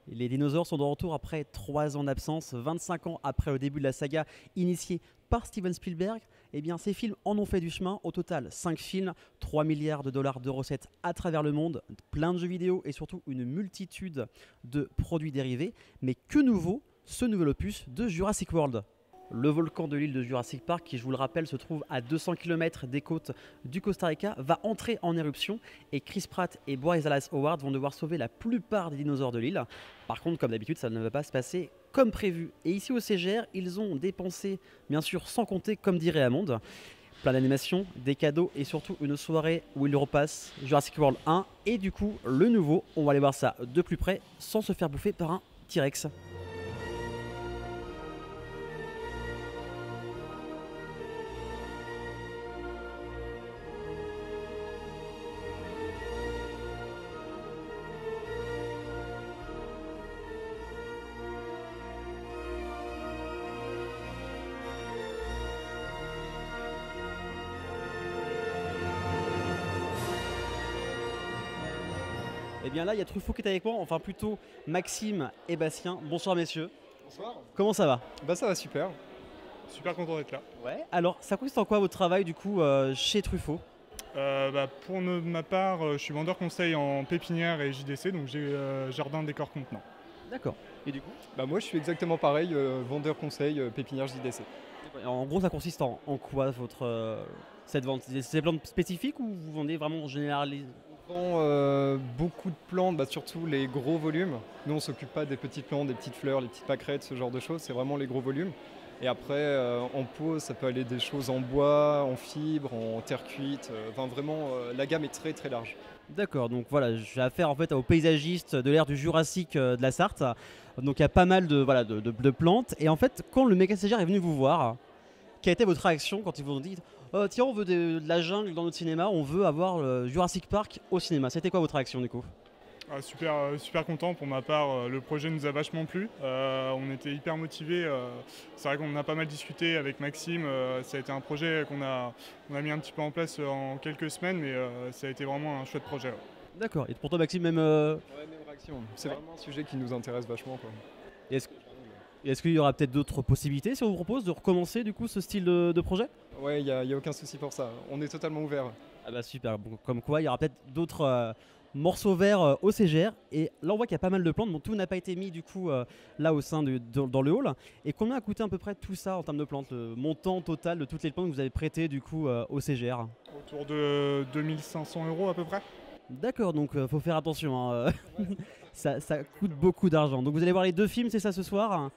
Les dinosaures sont de retour après 3 ans d'absence, 25 ans après le début de la saga initiée par Steven Spielberg. Eh bien, ces films en ont fait du chemin. Au total, 5 films, 3 milliards de dollars de recettes à travers le monde, plein de jeux vidéo et surtout une multitude de produits dérivés. Mais que nouveau ce nouvel opus de Jurassic World? Le volcan de l'île de Jurassic Park, qui je vous le rappelle se trouve à 200 km des côtes du Costa Rica, va entrer en éruption et Chris Pratt et Bryce Dallas Howard vont devoir sauver la plupart des dinosaures de l'île. Par contre, comme d'habitude, ça ne va pas se passer comme prévu. Et ici au CGR, ils ont dépensé, bien sûr sans compter, comme dirait Amond, plein d'animations, des cadeaux et surtout une soirée où ils repassent Jurassic World 1 et du coup le nouveau. On va aller voir ça de plus près sans se faire bouffer par un T-Rex. Et bien là, il y a Truffaut qui est avec moi, enfin plutôt Maxime et Bastien. Bonsoir messieurs. Bonsoir. Comment ça va? Bah ça va super. Super content d'être là. Ouais. Alors, ça consiste en quoi votre travail du coup chez Truffaut? Ma part, je suis vendeur conseil en pépinière et JDC, donc j'ai jardin décor contenant. D'accord. Et du coup? Bah moi je suis exactement pareil, vendeur conseil pépinière JDC. En gros, ça consiste en quoi votre cette vente? C'est des plantes spécifiques ou vous vendez vraiment en général? On vend beaucoup de plantes, bah, surtout les gros volumes. Nous on s'occupe pas des petites plantes, des petites fleurs, les petites pâquerettes, ce genre de choses, c'est vraiment les gros volumes. Et après en pot, ça peut aller des choses en bois, en fibre, en terre cuite, enfin vraiment la gamme est très très large. D'accord, donc voilà, j'ai affaire en fait aux paysagistes de l'ère du Jurassique de la Sarthe. Donc il y a pas mal de, voilà, de plantes. Et en fait, quand le méga stagiaire est venu vous voir, quelle était votre réaction quand ils vous ont dit tiens, on veut de la jungle dans notre cinéma, on veut avoir Jurassic Park au cinéma? C'était quoi votre réaction du coup? Super content pour ma part, le projet nous a vachement plu, on était hyper motivés, c'est vrai qu'on en a pas mal discuté avec Maxime, ça a été un projet on a mis un petit peu en place en quelques semaines, mais ça a été vraiment un chouette projet. Ouais. D'accord, et pour toi Maxime, même. Ouais, même réaction. C'est vraiment un sujet qui nous intéresse vachement, quoi. Est-ce est-ce qu'il y aura peut-être d'autres possibilités si on vous propose de recommencer du coup ce style de projet? Ouais, y a aucun souci pour ça, on est totalement ouvert. Ah bah super, bon, comme quoi il y aura peut-être d'autres morceaux verts au CGR. Et là on voit qu'il y a pas mal de plantes, bon tout n'a pas été mis du coup là au sein dans le hall. Et combien a coûté à peu près tout ça en termes de plantes, le montant total de toutes les plantes que vous avez prêtées du coup au CGR? Autour de 2500 € à peu près. D'accord, donc faut faire attention, hein, ça coûte beaucoup d'argent. Donc vous allez voir les deux films, c'est ça ce soir?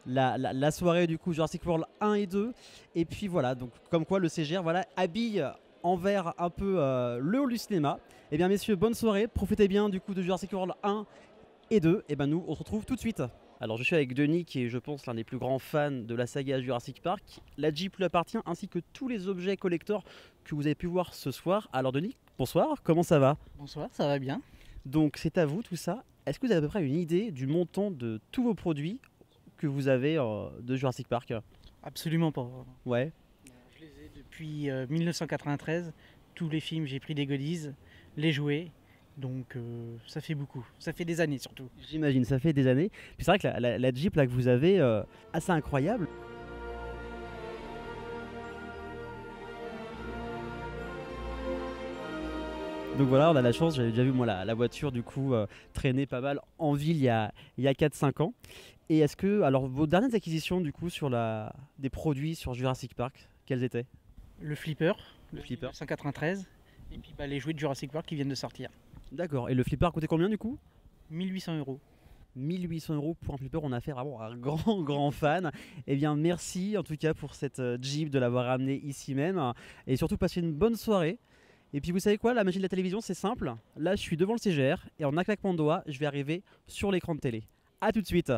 La soirée du coup Jurassic World 1 et 2. Et puis voilà, donc comme quoi le CGR voilà, habille en vert un peu le hall du cinéma. Et bien messieurs, bonne soirée, profitez bien du coup de Jurassic World 1 et 2. Et ben nous on se retrouve tout de suite. Alors je suis avec Denis qui est je pense l'un des plus grands fans de la saga Jurassic Park. La Jeep lui appartient ainsi que tous les objets collector que vous avez pu voir ce soir. Alors Denis, bonsoir, comment ça va? Bonsoir, ça va bien. Donc c'est à vous tout ça. Est-ce que vous avez à peu près une idée du montant de tous vos produits que vous avez de Jurassic Park? Absolument pas. Ouais, Je les ai depuis 1993. Tous les films, j'ai pris des goodies, les jouets. Donc ça fait beaucoup. Ça fait des années surtout. j'imagine, ça fait des années. Puis c'est vrai que la Jeep là, que vous avez, assez incroyable. Donc voilà, on a la chance, j'avais déjà vu moi la voiture du coup traîner pas mal en ville il y a 4-5 ans. Et est-ce que, alors vos dernières acquisitions du coup sur des produits sur Jurassic Park, quelles étaient? Le flipper, Le de flipper. 1993. Et puis les jouets de Jurassic Park qui viennent de sortir. D'accord, et le flipper coûtait combien du coup? 1800 €. 1 800 € pour un flipper, on a fait vraiment un grand fan. Eh bien merci en tout cas pour cette Jeep, de l'avoir ramené ici même. Et surtout passez une bonne soirée. Et puis vous savez quoi, la magie de la télévision c'est simple. Là je suis devant le CGR et en un claquement de doigts je vais arriver sur l'écran de télé. A tout de suite.